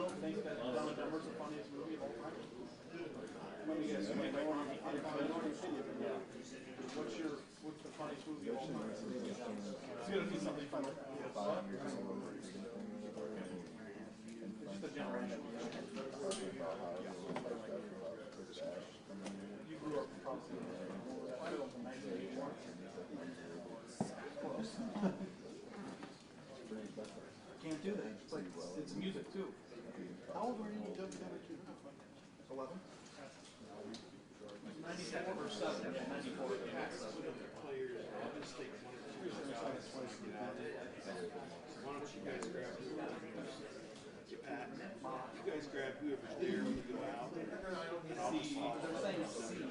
don't think that Dumb and Dumber's the funniest movie of all time? Let me guess. What's the funniest movie of all time? It's gonna be something fun. It's just a generation. You grew up probably in the 1984. Close. Can't do that. It's like it's music too. How old were you when you did that? 11. 94 or 7. Yeah, 94. Why don't you guys grab whoever's there? You guys grab whoever's there when you go out. C. They're saying C.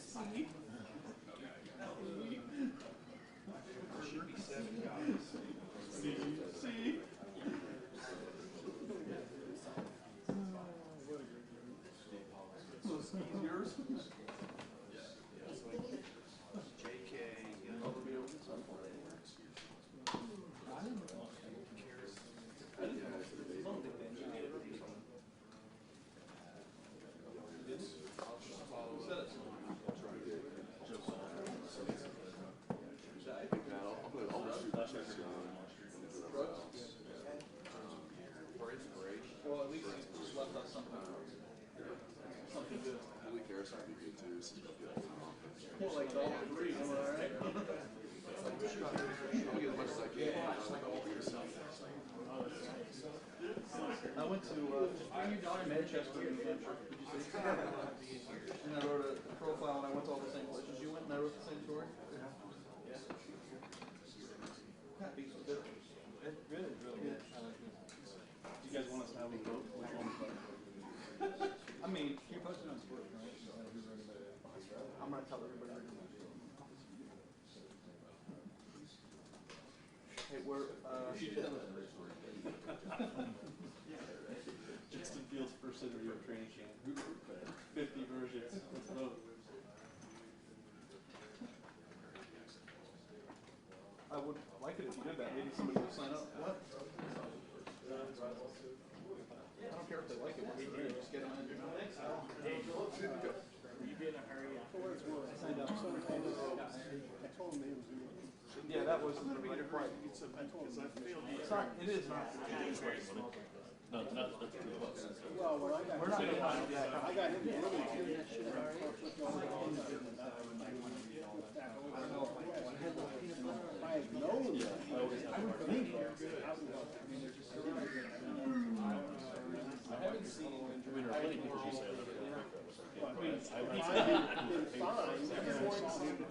C. There should be 7 guys. C. So C's yours? JK. Well, at least you just left us something good. Malik Harris would be good too. Well, like all three, am I right? I'll get as much as I can. I went to Manchester, New Hampshire. Did you see? And I wrote a profile, and I went to all the same places you went, and I wrote the same story. Yeah. Happy, so good. It's really good. Do you guys want us to have a vote? Which one is better? I mean, You're posting on sports, right? I'm gonna tell everybody. Hey, we're Justin Fields' first interview of training camp. 50 versions. Let's vote. I would like it if you did that. Maybe somebody will sign up. What? I don't care if they like it. What do you do? Just get them in. You did a hurry up. I signed up. So I told him he was new. Yeah, that was the right part. It's Sorry, it is not. No, that's too close. Well, I got We're not going to find it yet. I got him to really do that shit. I don't know if I had known that. I would think I haven't seen Winter Play because you said If I had been fine before I saw him do it,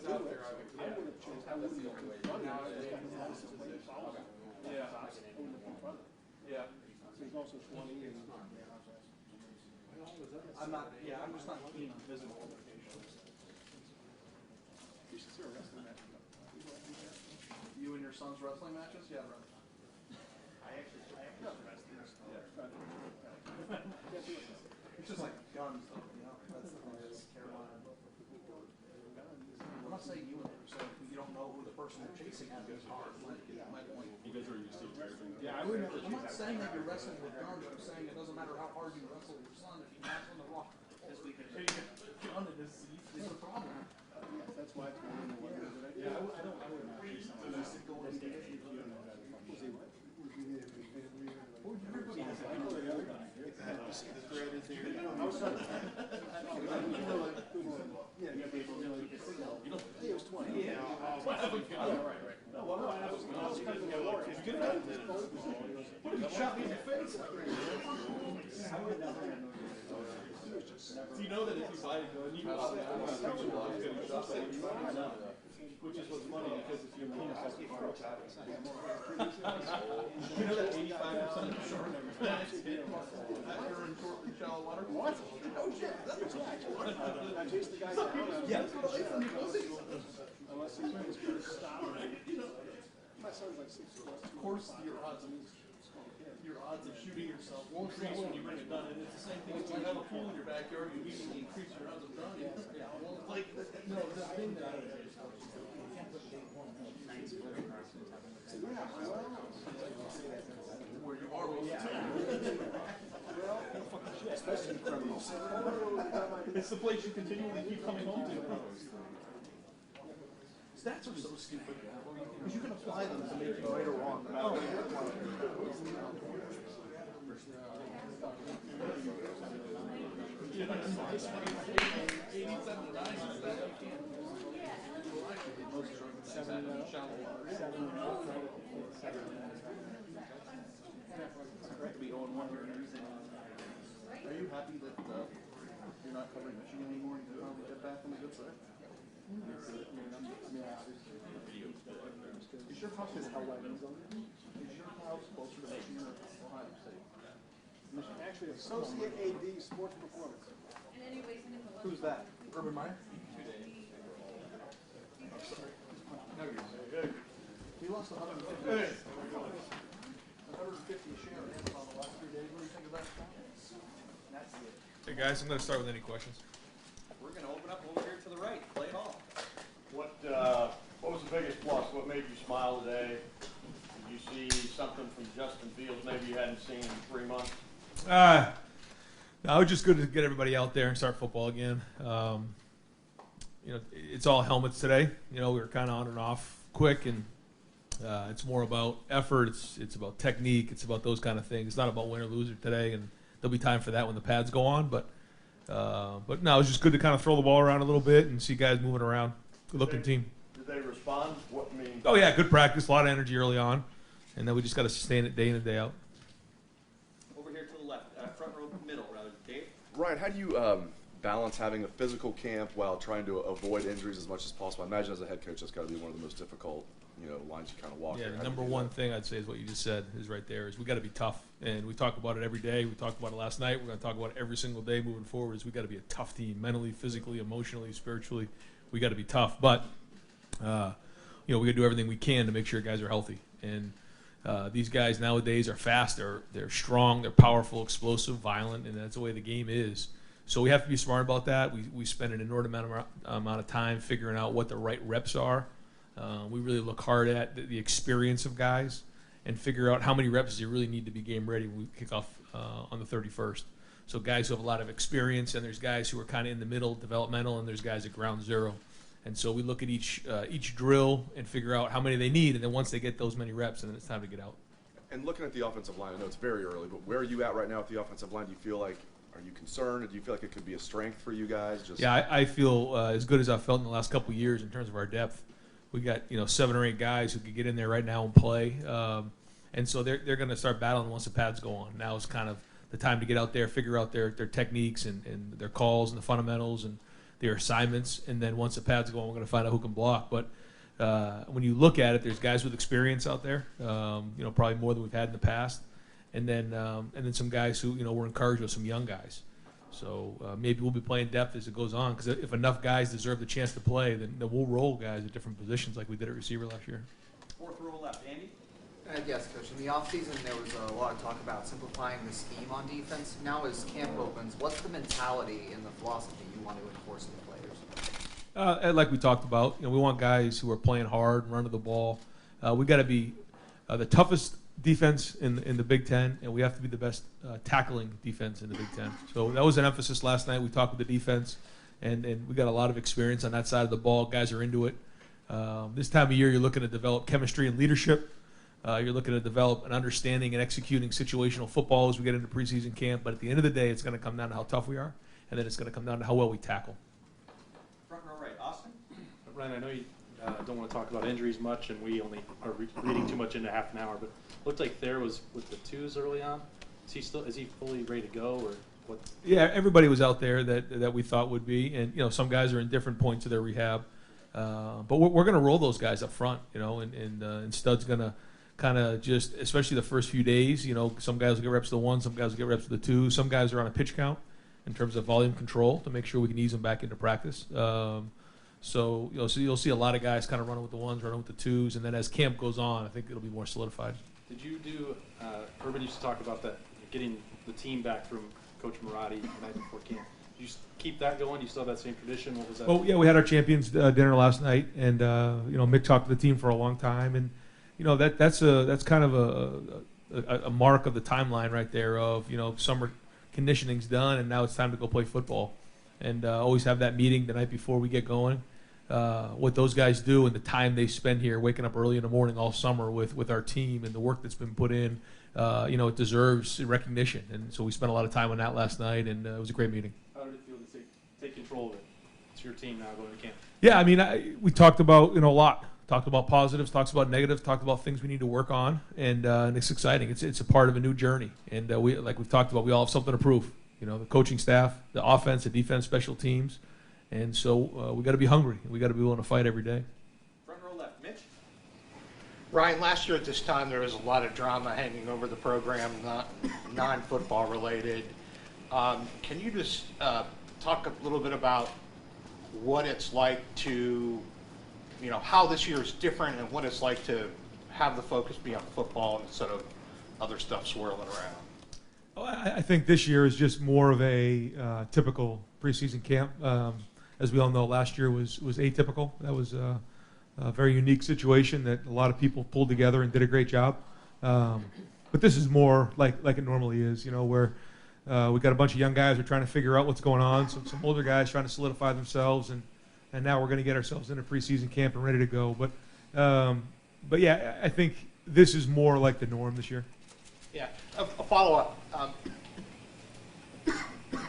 I would have changed. I wouldn't have confronted him. I just got his license plate followed. Yeah. I wouldn't have confronted him. Yeah. He's also 20 and I'm not. Yeah, I'm just not keen on physical locations. you should see a wrestling match. You and your son's wrestling matches? Yeah, right. I actually wrestled. It's just like guns, though. You know, that's the thing. That's Carolina. I'm not saying you and him. So you don't know who the person you're chasing at is hard. Like, my point. You guys are used to wrestling. Yeah, I wouldn't have I'm not saying that you're wrestling with guns. I'm saying it doesn't matter how hard you wrestle your son if he knocks on the rock. This weekend. Gun in his seat is a problem. yes, that's why it's one of the ones that I did. Yeah, I wouldn't actually say that. Everybody has a You see the thread in there? Yeah, he was 20. Yeah. No, well, no, I was kind of a lawyer. What if you shot me in the face? Do you know that if you buy a gun, you will which is what's funny because if your penis has to be broke out, you know that 85% of the shark attacks hit after in short and shallow water? What? Oh shit, that's what I chased the guy down. yeah, that's what I said. Unless he's going to stop. My son's like 6 foot. Of course, your odds of shooting yourself will increase when you bring a gun in. It's the same thing as you have a pool in your backyard, you immediately increase your odds of drowning. Like, no, the thing that incredible. It's the place you continually keep coming home to. Stats are so stupid because you can apply them to make you right or wrong. Oh, Are you happy that you're not covering Michigan anymore and you can finally get back on the good side? You sure house is how light is on it? Is your house closer to Michigan or Ohio State? Michigan. Actually, Associate AD Sports Performance. Who's that? Urban Meyer? He lost 150. 150 share in Amazon the last 3 days. What do you think of that? That's it. Hey guys, I'm going to start with any questions. We're going to open up over here to the right. Play Hall. What was the biggest plus? What made you smile today? Did you see something from Justin Fields maybe you hadn't seen in 3 months? No, it was just good to get everybody out there and start football again. It's all helmets today. We were kind of on and off quick, and it's more about effort. It's about technique. It's about those kind of things. It's not about win or loser today, and there'll be time for that when the pads go on. But no, it was just good to kind of throw the ball around a little bit and see guys moving around. Good-looking team. Did they respond? Oh, yeah, good practice, a lot of energy early on, and then we just got to sustain it day in and day out. Over here to the left. Front row, middle, rather. Dave? Ryan, how do you balance having a physical camp while trying to avoid injuries as much as possible? I imagine as a head coach, that's got to be one of the most difficult, lines you kind of walk. Yeah, through. the number one thing I'd say is what you just said is right there is we got to be tough, and we talk about it every day. We talked about it last night. We're going to talk about it every single day moving forward. Is we got to be a tough team, mentally, physically, emotionally, spiritually. We got to be tough, but we got to do everything we can to make sure guys are healthy. And these guys nowadays are fast. They're strong. They're powerful, explosive, violent, and that's the way the game is. So we have to be smart about that. We spend an inordinate amount of time figuring out what the right reps are. We really look hard at the experience of guys and figure out how many reps do you really need to be game ready when we kick off on the 31st. So guys who have a lot of experience, and there's guys who are kind of in the middle, developmental, and there's guys at ground zero. And so we look at each drill and figure out how many they need, and then once they get those many reps, then it's time to get out. And looking at the offensive line, I know it's very early, but where are you at right now with the offensive line? Do you feel like, are you concerned, or do you feel like it could be a strength for you guys? Yeah, I feel as good as I've felt in the last couple of years in terms of our depth. We got 7 or 8 guys who could get in there right now and play, and so they're going to start battling once the pads go on. Now is kind of the time to get out there, figure out their techniques and their calls and the fundamentals and their assignments, and then once the pads go on, we're going to find out who can block. But when you look at it, there's guys with experience out there, probably more than we've had in the past, and then some guys who we're encouraged with, some young guys. So maybe we'll be playing depth as it goes on, because if enough guys deserve the chance to play, then we'll roll guys at different positions like we did at receiver last year. Fourth row left. Andy? Yes, Coach. In the offseason, there was a lot of talk about simplifying the scheme on defense. Now as camp opens, what's the mentality and the philosophy you want to enforce in the players? Like we talked about, we want guys who are playing hard and running the ball. We got to be the toughest defense in the Big Ten, and we have to be the best tackling defense in the Big Ten. So that was an emphasis last night. We talked with the defense, and we got a lot of experience on that side of the ball. Guys are into it. This time of year, you're looking to develop chemistry and leadership. You're looking to develop an understanding and executing situational football as we get into preseason camp. But at the end of the day, it's going to come down to how tough we are, and then it's going to come down to how well we tackle. Front row right. Austin? Ryan, I know you don't want to talk about injuries much, and we only are reading too much into half an hour, but it looked like Thayer was with the twos early on. Is he fully ready to go, or what? Yeah, everybody was out there that we thought would be, and some guys are in different points of their rehab. But we're going to roll those guys up front, and Stud's going to kind of just, especially the first few days, some guys will get reps to the 1, some guys will get reps to the 2. Some guys are on a pitch count in terms of volume control to make sure we can ease them back into practice. So you'll see a lot of guys kind of running with the 1s, running with the 2s, and then as camp goes on, I think it'll be more solidified. Did you do? Urban used to talk about that, getting the team back from Coach Marotti the night before camp. Did you keep that going? Do you still have that same tradition? What was that? Oh yeah, we had our champions dinner last night, and Mick talked to the team for a long time, and that's kind of a mark of the timeline right there of summer conditioning's done, and now it's time to go play football. And always have that meeting the night before we get going. What those guys do and the time they spend here, waking up early in the morning all summer with our team and the work that's been put in, it deserves recognition. And so we spent a lot of time on that last night, and it was a great meeting. How did it feel to take control of it? It's your team now going to camp. Yeah, I mean, we talked about a lot. Talked about positives, talked about negatives, talked about things we need to work on, and it's exciting. It's a part of a new journey, and we've talked about, we all have something to prove. The coaching staff, the offense, the defense, special teams, and so we got to be hungry. We got to be willing to fight every day. Front row left, Mitch. Ryan, last year at this time there was a lot of drama hanging over the program, not non-football related. Can you just talk a little bit about what it's like to, how this year is different and what it's like to have the focus be on football instead of other stuff swirling around? Well, I think this year is just more of a typical preseason camp. As we all know, last year was atypical. That was a very unique situation that a lot of people pulled together and did a great job. But this is more like it normally is, where we got a bunch of young guys who are trying to figure out what's going on, some older guys trying to solidify themselves, and now we're going to get ourselves into preseason camp and ready to go. But yeah, I think this is more like the norm this year. Yeah, a follow-up.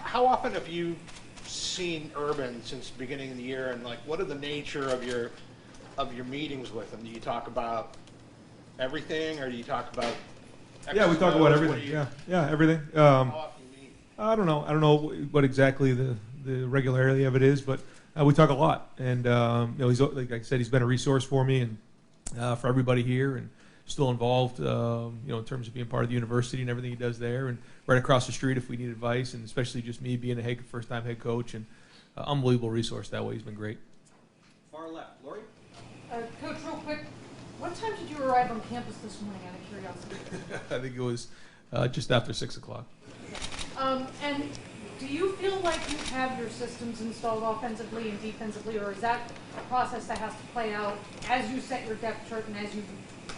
How often have you seen Urban since the beginning of the year, and what are the nature of your meetings with him? Do you talk about everything, or do you talk about? Yeah, we talk about everything. Yeah, everything. How often do you meet? I don't know what exactly the regularity of it is, but we talk a lot. And he's, like I said, he's been a resource for me and for everybody here, and still involved, in terms of being part of the university and everything he does there, and right across the street if we need advice, and especially just me being a first-time head coach, and unbelievable resource that way. He's been great. Far left, Lori. Coach, real quick, what time did you arrive on campus this morning, out of curiosity? I think it was just after 6 o'clock. And do you feel like you have your systems installed offensively and defensively, or is that a process that has to play out as you set your depth chart and as you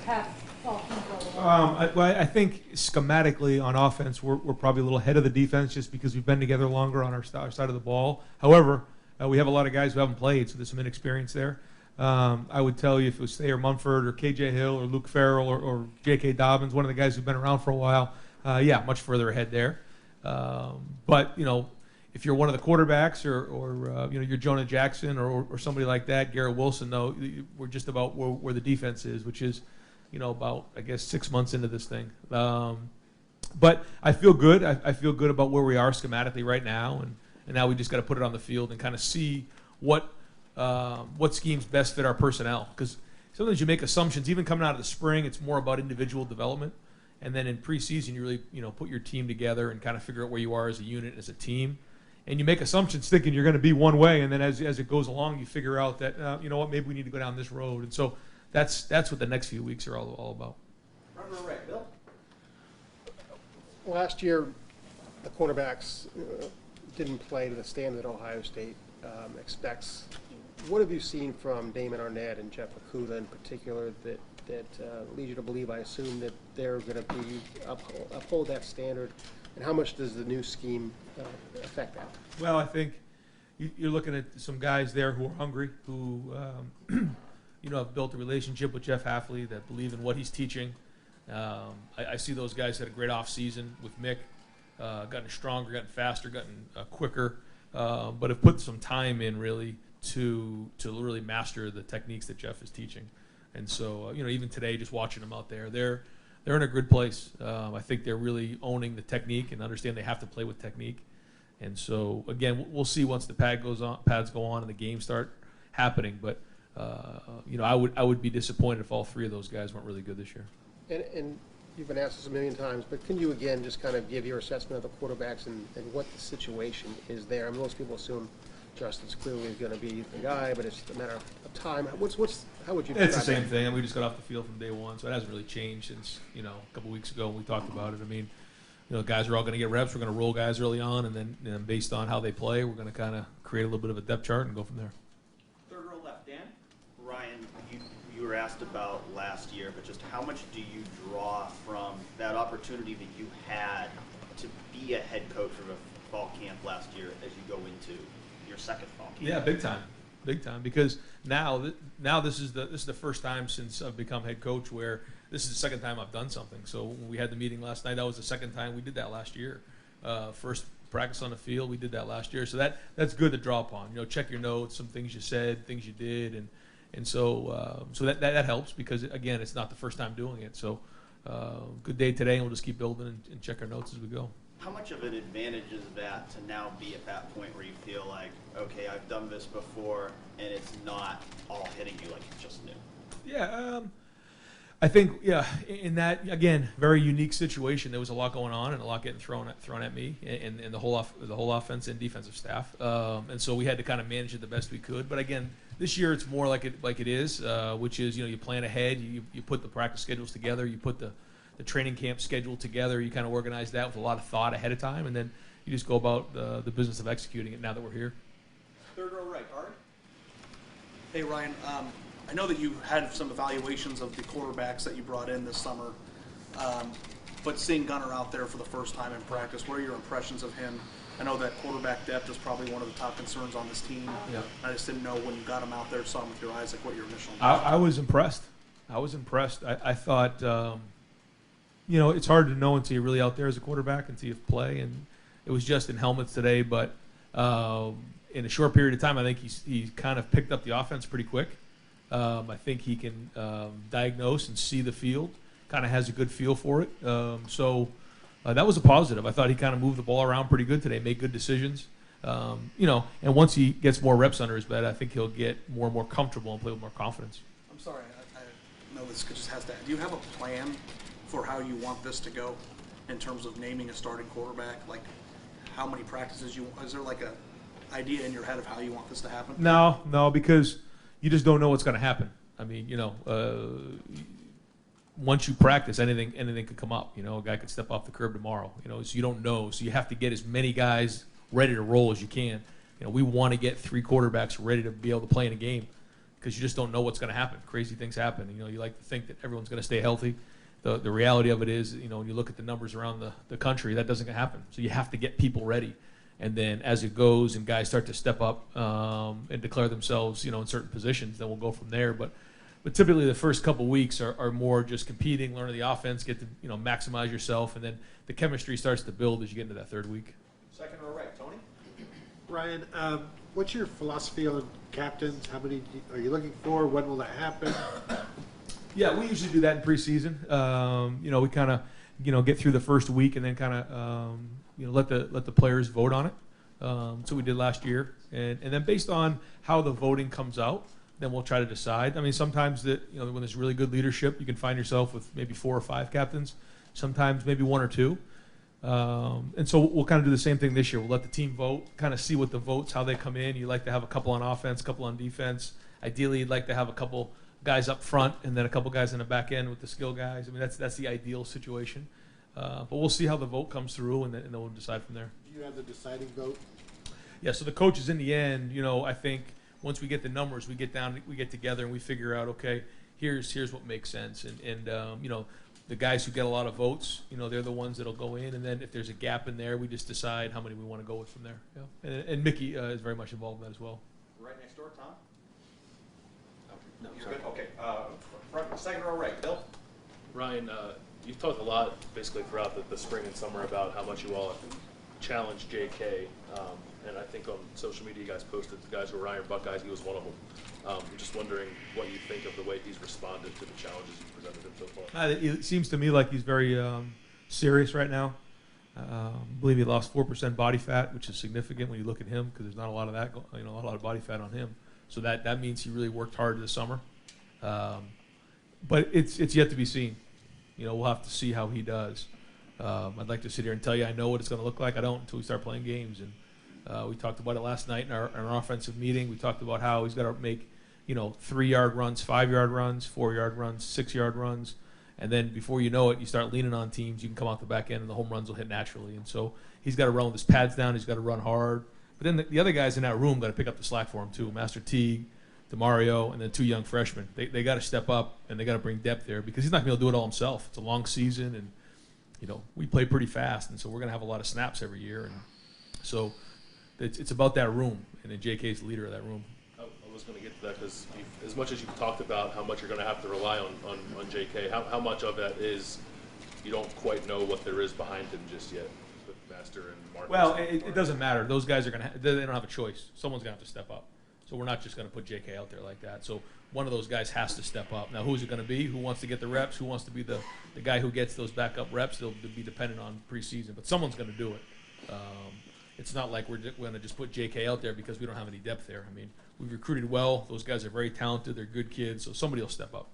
have all teams roll along? I think schematically on offense, we're probably a little ahead of the defense just because we've been together longer on our side of the ball. However, we have a lot of guys who haven't played, so there's some inexperience there. I would tell you if it was Thayer Munford or KJ Hill or Luke Farrell or J.K. Dobbins, one of the guys who've been around for a while, much further ahead there. But if you're one of the quarterbacks or you're Jonah Jackson or somebody like that, Garrett Wilson, though, we're just about where the defense is, which is about, I guess, 6 months into this thing. But I feel good. I feel good about where we are schematically right now, and now we just got to put it on the field and kind of see what schemes best fit our personnel. Because sometimes you make assumptions, even coming out of the spring, it's more about individual development. And then in preseason, you really put your team together and kind of figure out where you are as a unit, as a team. And you make assumptions thinking you're going to be one way, and then as it goes along, you figure out that, maybe we need to go down this road. And so that's what the next few weeks are all about. Front row right, Bill. Last year, the quarterbacks didn't play to the standard that Ohio State expects. What have you seen from Damon Arnett and Jeff Okudah in particular that leads you to believe, I assume, that they're going to be uphold that standard? And how much does the new scheme affect that? Well, I think you're looking at some guys there who are hungry, who have built a relationship with Jeff Hafley, that believe in what he's teaching. I see those guys had a great off season with Mick, gotten stronger, gotten faster, gotten quicker, but have put some time in really to really master the techniques that Jeff is teaching. And so, even today, just watching them out there, they're in a good place. I think they're really owning the technique and understand they have to play with technique. And so, again, we'll see once the pads go on and the games start happening. But I would be disappointed if all three of those guys weren't really good this year. And you've been asked this a million times, but can you again just kind of give your assessment of the quarterbacks and what the situation is there? I mean, most people assume Justin's clearly going to be the guy, but it's a matter of time. How would you describe It's the same that? thing, and we just got off the field from day one, so it hasn't really changed since a couple weeks ago when we talked about it. I mean, guys are all going to get reps. We're going to roll guys early on, and then based on how they play, we're going to kind of create a little bit of a depth chart and go from there. Third row left, Dan. Ryan, you were asked about last year, but just how much do you draw from that opportunity that you had to be a head coach of a fall camp last year as you go into your second fall camp? Yeah, big time. Because now this is the first time since I've become head coach where this is the second time I've done something. So when we had the meeting last night, that was the second time we did that last year. First practice on the field, we did that last year. So that's good to draw upon. You know, check your notes, some things you said, things you did, and so that helps because again, it's not the first time doing it. So good day today, and we'll just keep building and check our notes as we go. How much of an advantage is that to now be at that point where you feel like, okay, I've done this before, and it's not all hitting you like it's just new? Yeah, I think in that again very unique situation, there was a lot going on and a lot getting thrown at me and the whole offense and defensive staff, and so we had to kind of manage it the best we could. But again, this year it's more like it is, which is you plan ahead, you put the practice schedules together, you put the training camp schedule together, you kind of organize that with a lot of thought ahead of time, and then you just go about the business of executing it now that we're here. Third row right, Ari. Hey Ryan, I know that you had some evaluations of the quarterbacks that you brought in this summer, but seeing Gunnar out there for the first time in practice, what are your impressions of him? I know that quarterback depth is probably one of the top concerns on this team. Yeah. I just didn't know when you got him out there, saw him with your eyes, like what your initial. I was impressed. I thought, it's hard to know until you're really out there as a quarterback and see you play. And it was just in helmets today, but in a short period of time, I think he kind of picked up the offense pretty quick. I think he can diagnose and see the field, kind of has a good feel for it. So that was a positive. I thought he kind of moved the ball around pretty good today, made good decisions. And once he gets more reps under his belt, I think he'll get more and more comfortable and play with more confidence. I'm sorry, I know this just has to. Do you have a plan for how you want this to go in terms of naming a starting quarterback? Like how many practices is there like a idea in your head of how you want this to happen? No, because you just don't know what's going to happen. I mean, once you practice, anything could come up. A guy could step off the curb tomorrow. So you don't know. So you have to get as many guys ready to roll as you can. We want to get 3 quarterbacks ready to be able to play in a game because you just don't know what's going to happen. Crazy things happen. You like to think that everyone's going to stay healthy. The reality of it is, when you look at the numbers around the country, that doesn't happen. So you have to get people ready. And then as it goes and guys start to step up and declare themselves, in certain positions, then we'll go from there. But typically the first couple weeks are more just competing, learning the offense, get to maximize yourself, and then the chemistry starts to build as you get into that third week. Second row right, Tony. Ryan, what's your philosophy on captains? How many are you looking for? When will that happen? Yeah, we usually do that in preseason. We kind of get through the first week and then kind of let the players vote on it. So we did last year, and then based on how the voting comes out, then we'll try to decide. I mean, sometimes when there's really good leadership, you can find yourself with maybe 4 or 5 captains. Sometimes maybe 1 or 2. And so we'll kind of do the same thing this year. We'll let the team vote, kind of see what the votes, how they come in. You like to have a couple on offense, a couple on defense. Ideally, you'd like to have a couple guys up front and then a couple guys in the back end with the skill guys. I mean, that's the ideal situation. But we'll see how the vote comes through, and then we'll decide from there. Do you have the deciding vote? Yeah, so the coaches in the end, I think once we get the numbers, we get together and we figure out, okay, here's what makes sense. And the guys who get a lot of votes, they're the ones that'll go in. And then if there's a gap in there, we just decide how many we want to go with from there. Yeah. And Mickey is very much involved in that as well. Right next door, Tom. No, you're good. Okay. Second row right, Bill. Ryan, you've talked a lot basically throughout the spring and summer about how much you all challenged J.K. And I think on social media you guys posted the guys who were Iron Buckeyes, he was one of them. I'm just wondering what you think of the way he's responded to the challenges you presented him so far. It seems to me like he's very serious right now. I believe he lost 4% body fat, which is significant when you look at him because there's not a lot of that, a lot of body fat on him. So that means he really worked hard this summer. But it's yet to be seen. We'll have to see how he does. I'd like to sit here and tell you I know what it's going to look like. I don't until we start playing games. And we talked about it last night in our offensive meeting. We talked about how he's got to make 3-yard runs, 5-yard runs, 4-yard runs, 6-yard runs. And then before you know it, you start leaning on teams. You can come out the back end and the home runs will hit naturally. And so he's got to run with his pads down. He's got to run hard. But then the other guys in that room got to pick up the slack for him too. Master Teague, DeMario, and then 2 young freshmen. They got to step up and they got to bring depth there because he's not going to be able to do it all himself. It's a long season, and we play pretty fast, and so we're going to have a lot of snaps every year, and so it's about that room, and then JK's the leader of that room. I was going to get to that because as much as you've talked about how much you're going to have to rely on JK, how much of that is you don't quite know what there is behind him just yet with Master and Marcus? Well, it doesn't matter. Those guys are they don't have a choice. Someone's going to have to step up. So we're not just going to put JK out there like that. So one of those guys has to step up. Now, who's it going to be? Who wants to get the reps? Who wants to be the guy who gets those backup reps? They'll be dependent on preseason, but someone's going to do it. It's not like we're going to just put JK out there because we don't have any depth there. I mean, we've recruited well. Those guys are very talented. They're good kids, so somebody will step up.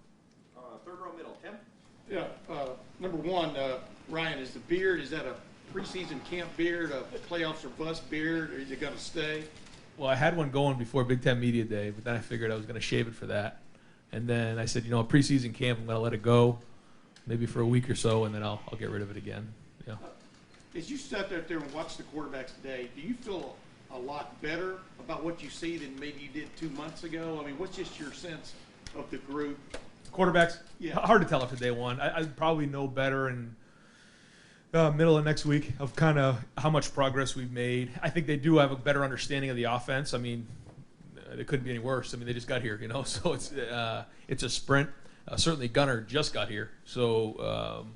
Third row middle, Tim. Yeah, number one, Ryan, is the beard, is that a preseason camp beard, a playoffs or bust beard, or is it going to stay? Well, I had one going before Big Ten Media Day, but then I figured I was going to shave it for that. And then I said, a preseason camp, I'm going to let it go maybe for a week or so, and then I'll get rid of it again. Yeah. As you sat there and watched the quarterbacks today, do you feel a lot better about what you see than maybe you did 2 months ago? I mean, what's just your sense of the group? Quarterbacks? Yeah. Hard to tell after day one. I probably know better in middle of next week of kind of how much progress we've made. I think they do have a better understanding of the offense. I mean, it couldn't be any worse. I mean, they just got here, so it's a sprint. Certainly Gunnar just got here, so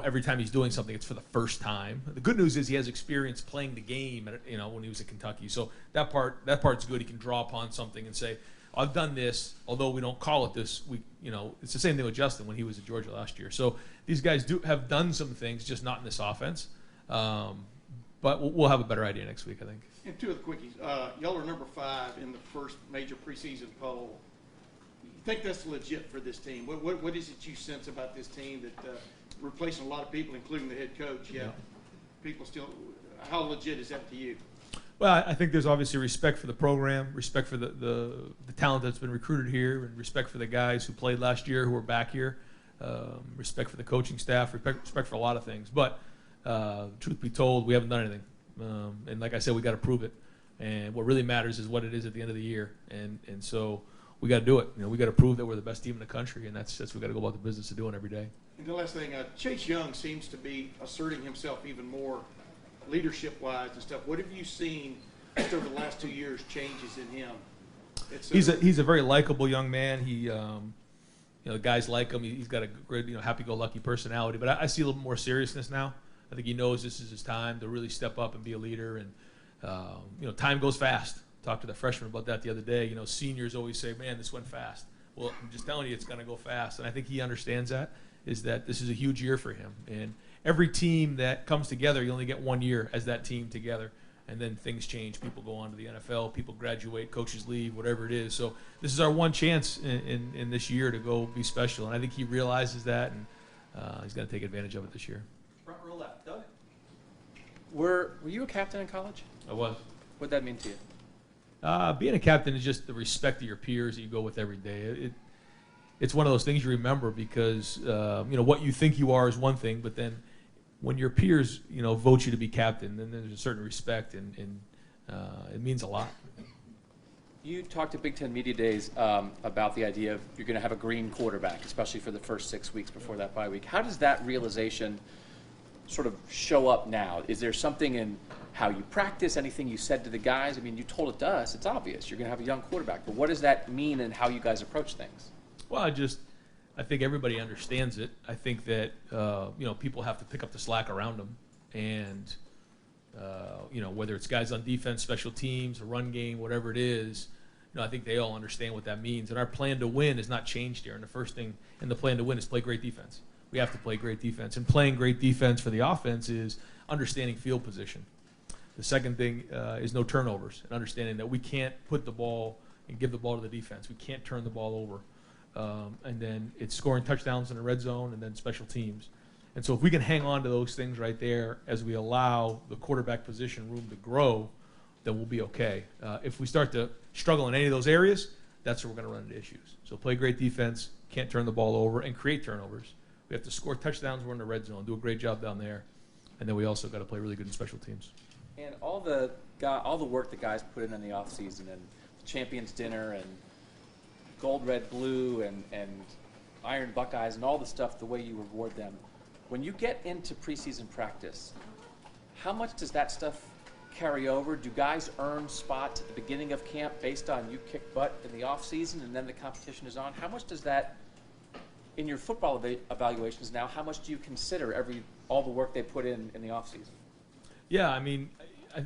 every time he's doing something, it's for the first time. The good news is he has experience playing the game, when he was at Kentucky. So that part's good. He can draw upon something and say, I've done this, although we don't call it this. It's the same thing with Justin when he was at Georgia last year. So these guys have done some things, just not in this offense. But we'll have a better idea next week, I think. And two of the quickies. Y'all are number 5 in the first major preseason poll. You think that's legit for this team? What is it you sense about this team that replacing a lot of people, including the head coach? Yeah. People still. How legit is that to you? Well, I think there's obviously respect for the program, respect for the talent that's been recruited here, and respect for the guys who played last year who are back here, respect for the coaching staff, respect for a lot of things. But truth be told, we haven't done anything. And like I said, we got to prove it. And what really matters is what it is at the end of the year. And so we got to do it. We got to prove that we're the best team in the country, and that's what we got to go about the business of doing every day. And the last thing, Chase Young seems to be asserting himself even more leadership-wise and stuff. What have you seen just over the last 2 years changes in him? He's a very likable young man. He, guys like him. He's got a great, happy-go-lucky personality. But I see a little more seriousness now. I think he knows this is his time to really step up and be a leader. And time goes fast. Talked to the freshman about that the other day. Seniors always say, "Man, this went fast." Well, I'm just telling you, it's going to go fast. And I think he understands that. Is that this is a huge year for him. And every team that comes together, you only get 1 year as that team together. And then things change. People go on to the NFL. People graduate. Coaches leave. Whatever it is. So this is our one chance in this year to go be special. And I think he realizes that, and he's going to take advantage of it this year. Front row left, Doug. Were you a captain in college? I was. What'd that mean to you? Being a captain is just the respect of your peers that you go with every day. It's one of those things you remember because what you think you are is one thing, but then when your peers vote you to be captain, then there's a certain respect, and it means a lot. You talked at Big Ten Media Days about the idea of you're going to have a green quarterback, especially for the first 6 weeks before that bye week. How does that realization sort of show up now? Is there something in how you practice, anything you said to the guys? I mean, you told it to us. It's obvious. You're going to have a young quarterback. But what does that mean in how you guys approach things? Well, I think everybody understands it. I think that, people have to pick up the slack around them. And, whether it's guys on defense, special teams, a run game, whatever it is, I think they all understand what that means. And our plan to win has not changed here. And the first thing in the plan to win is play great defense. We have to play great defense. And playing great defense for the offense is understanding field position. The second thing is no turnovers and understanding that we can't put the ball and give the ball to the defense. We can't turn the ball over. And then it's scoring touchdowns in the red zone and then special teams. And so if we can hang on to those things right there as we allow the quarterback position room to grow, then we'll be okay. If we start to struggle in any of those areas, that's where we're going to run into issues. So play great defense, can't turn the ball over, and create turnovers. We have to score touchdowns. We're in the red zone, do a great job down there. And then we also got to play really good in special teams. And all the work the guys put in the offseason and the Champions Dinner and Gold, Red, Blue and Iron Buckeyes and all the stuff, the way you reward them, when you get into preseason practice, how much does that stuff carry over? Do guys earn spots at the beginning of camp based on you kick butt in the off season and then the competition is on? How much does that, in your football evaluations now, how much do you consider all the work they put in the off season? Yeah, I mean,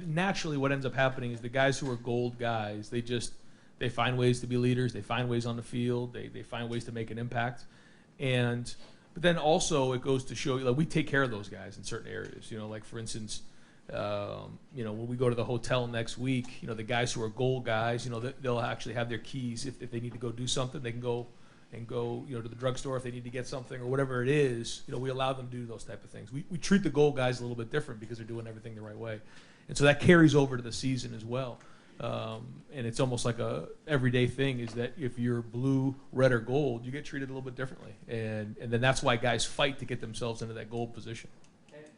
naturally what ends up happening is the guys who are gold guys, they find ways to be leaders, they find ways on the field, they find ways to make an impact. But then also it goes to show you, like, we take care of those guys in certain areas. You know, like for instance, you know, when we go to the hotel next week, you know, the guys who are goal guys, you know, they'll actually have their keys. If they need to go do something, they can go, you know, to the drugstore if they need to get something or whatever it is. You know, we allow them to do those type of things. We treat the goal guys a little bit different because they're doing everything the right way. And so that carries over to the season as well. And it's almost like a everyday thing is that if you're blue, red, or gold, you get treated a little bit differently. And then that's why guys fight to get themselves into that gold position.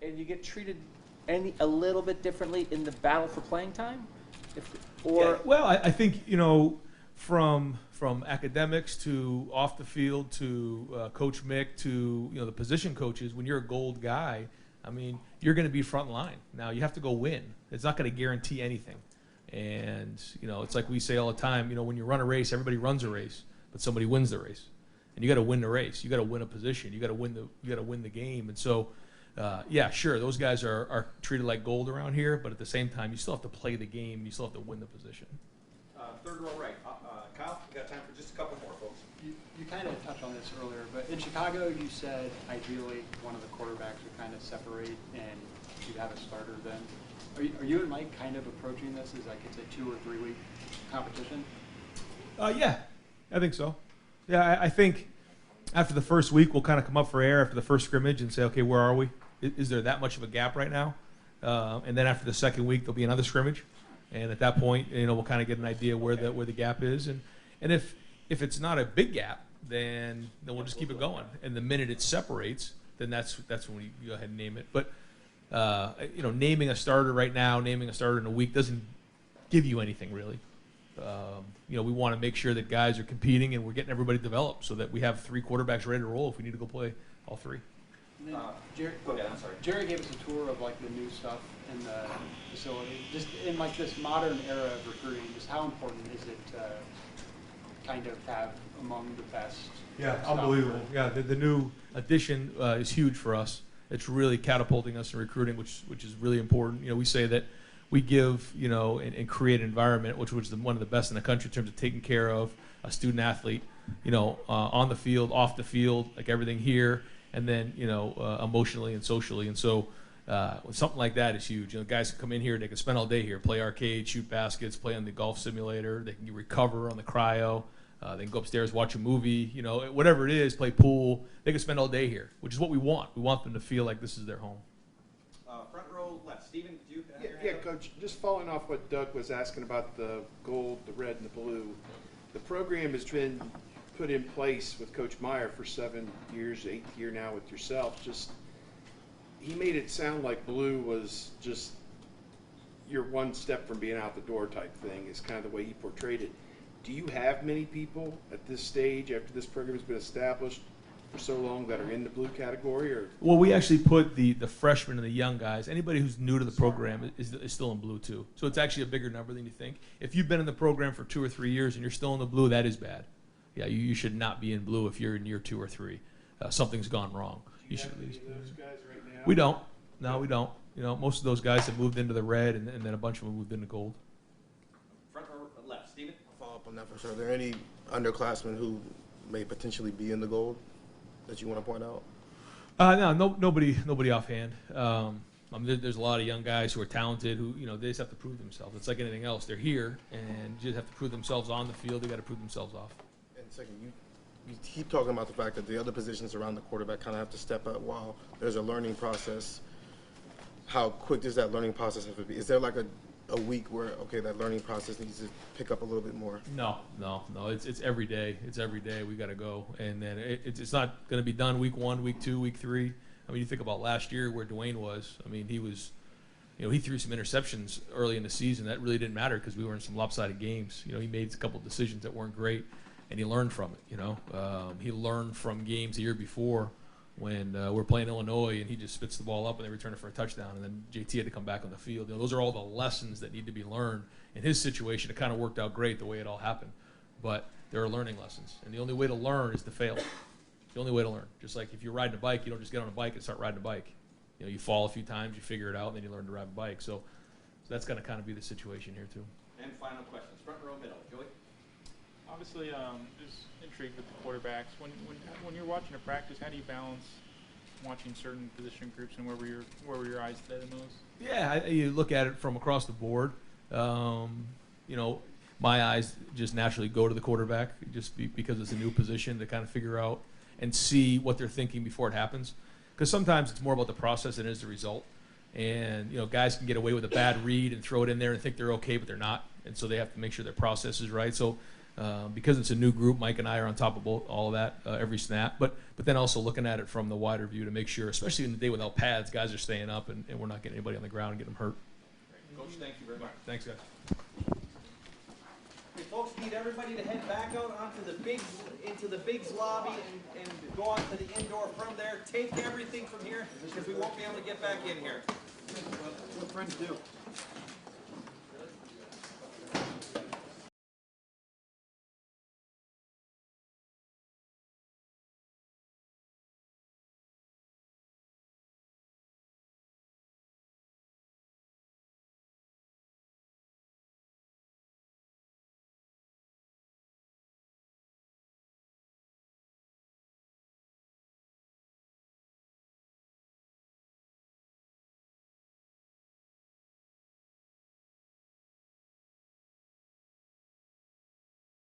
And you get treated a little bit differently in the battle for playing time? Well, I think, you know, from academics to off the field to Coach Mick to, you know, the position coaches, when you're a gold guy, I mean, you're going to be front line. Now, you have to go win. It's not going to guarantee anything. And, you know, it's like we say all the time, you know, when you run a race, everybody runs a race, but somebody wins the race. And you got to win the race. You got to win a position. You got to win the game. And so, yeah, sure, those guys are treated like gold around here, but at the same time, you still have to play the game. You still have to win the position. Third row right. Kyle, we got time for just a couple more, folks. You kind of touched on this earlier, but in Chicago, you said ideally one of the quarterbacks would kind of separate and you'd have a starter then. Are you and Mike kind of approaching this as like it's a 2 or 3 week competition? Yeah, I think so. Yeah, I think after the first week, we'll kind of come up for air after the first scrimmage and say, okay, where are we? Is there that much of a gap right now? And then after the second week, there'll be another scrimmage. And at that point, you know, we'll kind of get an idea where the gap is. And if it's not a big gap, then we'll just keep it going. And the minute it separates, then that's when we go ahead and name it. But you know, naming a starter right now, naming a starter in a week doesn't give you anything really. You know, we want to make sure that guys are competing and we're getting everybody developed so that we have 3 quarterbacks ready to roll if we need to go play all 3. Jerry, go ahead, I'm sorry. Jerry gave us a tour of like the new stuff in the facility. Just in like this modern era of recruiting, just how important is it to kind of have among the best? Yeah, stuff? unbelievable. Yeah, the new addition is huge for us. It's really catapulting us in recruiting, which is really important. You know, we say that we give, you know, and create an environment which is one of the best in the country in terms of taking care of a student athlete, you know, on the field, off the field, like everything here, and then, you know, emotionally and socially. And so something like that is huge. You know, guys can come in here, they can spend all day here, play arcade, shoot baskets, play on the golf simulator, they can recover on the cryo. They can go upstairs, watch a movie, you know, whatever it is, play pool. They can spend all day here, which is what we want. We want them to feel like this is their home. Front row left. Stephen, do you have Yeah, Coach, just following off what Doug was asking about the gold, the red, and the blue. The program has been put in place with Coach Meyer for 7 years, 8th year now with yourself. Just, he made it sound like blue was just you're one step from being out the door type thing, is kind of the way he portrayed it. Do you have many people at this stage, after this program has been established for so long, that are in the blue category? Or well, we actually put the freshmen and the young guys. Anybody who's new to the program is still in blue too. So it's actually a bigger number than you think. If you've been in the program for 2 or 3 years and you're still in the blue, that is bad. Yeah, you should not be in blue if you're in year 2 or 3. Something's gone wrong. Do you have any of those guys right now? We don't. No, we don't. You know, most of those guys have moved into the red, and then a bunch of them moved into gold. front row left? Stephen? Follow up on that for sure. Are there any underclassmen who may potentially be in the gold that you want to point out? No, nobody offhand. There's a lot of young guys who are talented who, you know, they just have to prove themselves. It's like anything else. They're here and just have to prove themselves on the field. They got to prove themselves off. And second, you keep talking about the fact that the other positions around the quarterback kind of have to step up while there's a learning process. How quick does that learning process have to be? Is there like a week where, okay, that learning process needs to pick up a little bit more? No. It's every day. It's every day we got to go, and then it's not going to be done week 1, week 2, week 3. I mean, you think about last year where Dwayne was. I mean, he was, you know, he threw some interceptions early in the season. That really didn't matter because we were in some lopsided games. You know, he made a couple decisions that weren't great, and he learned from it. You know, he learned from games the year before when we're playing Illinois and he just spits the ball up and they return it for a touchdown, and then JT had to come back on the field. You know, those are all the lessons that need to be learned. In his situation, it kind of worked out great the way it all happened, but there are learning lessons, and the only way to learn is to fail. It's the only way to learn. Just like if you're riding a bike, you don't just get on a bike and start riding a bike. You know, you fall a few times, you figure it out, and then you learn to ride a bike. So that's going to kind of be the situation here too. And final questions, front row, middle. Joey? Obviously, just intrigued with the quarterbacks. When you're watching a practice, how do you balance watching certain position groups, and where were your eyes today the most? Yeah, you look at it from across the board. You know, my eyes just naturally go to the quarterback because it's a new position to kind of figure out and see what they're thinking before it happens. Because sometimes it's more about the process than it is the result. And, you know, guys can get away with a bad read and throw it in there and think they're okay, but they're not. And so they have to make sure their process is right. So because it's a new group, Mike and I are on top of all of that every snap. But then also looking at it from the wider view to make sure, especially in the day without pads, guys are staying up and we're not getting anybody on the ground and getting them hurt. Coach, thank you very much. Thanks, guys. Okay, folks, need everybody to head back out into the Bigs lobby and go on to the indoor from there. Take everything from here because we won't be able to get back in here. What friends do?